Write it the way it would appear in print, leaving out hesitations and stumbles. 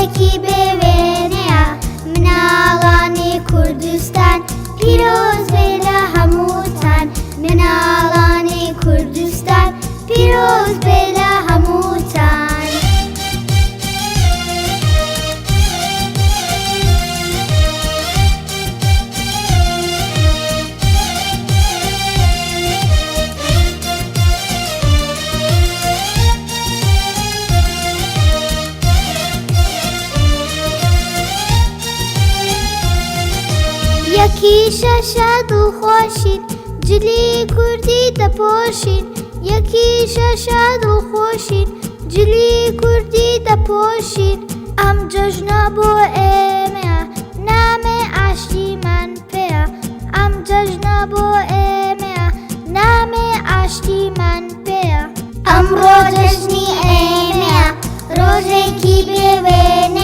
ڕۆژێکی بێوێنەیە مناڵانی کوردستان پیرۆز بێ لە هەمووتان مناڵانی کوردستان پیرۆز بێ لە هەمووتان یەکیشە شاد و خۆشین جلی کوردی دەپۆشین یەکیشە شاد و خۆشین جلی کوردی دەپۆشین ئەم جەژنە بۆ ئێمەیە نامێ ئاشتیمان پێیە ئەم جەژنە بۆ ئێمەیە نامێ ئاشتیمان پێیە ئەمڕۆ جەژنی ئێمەیە ڕۆژێکی بێوێنە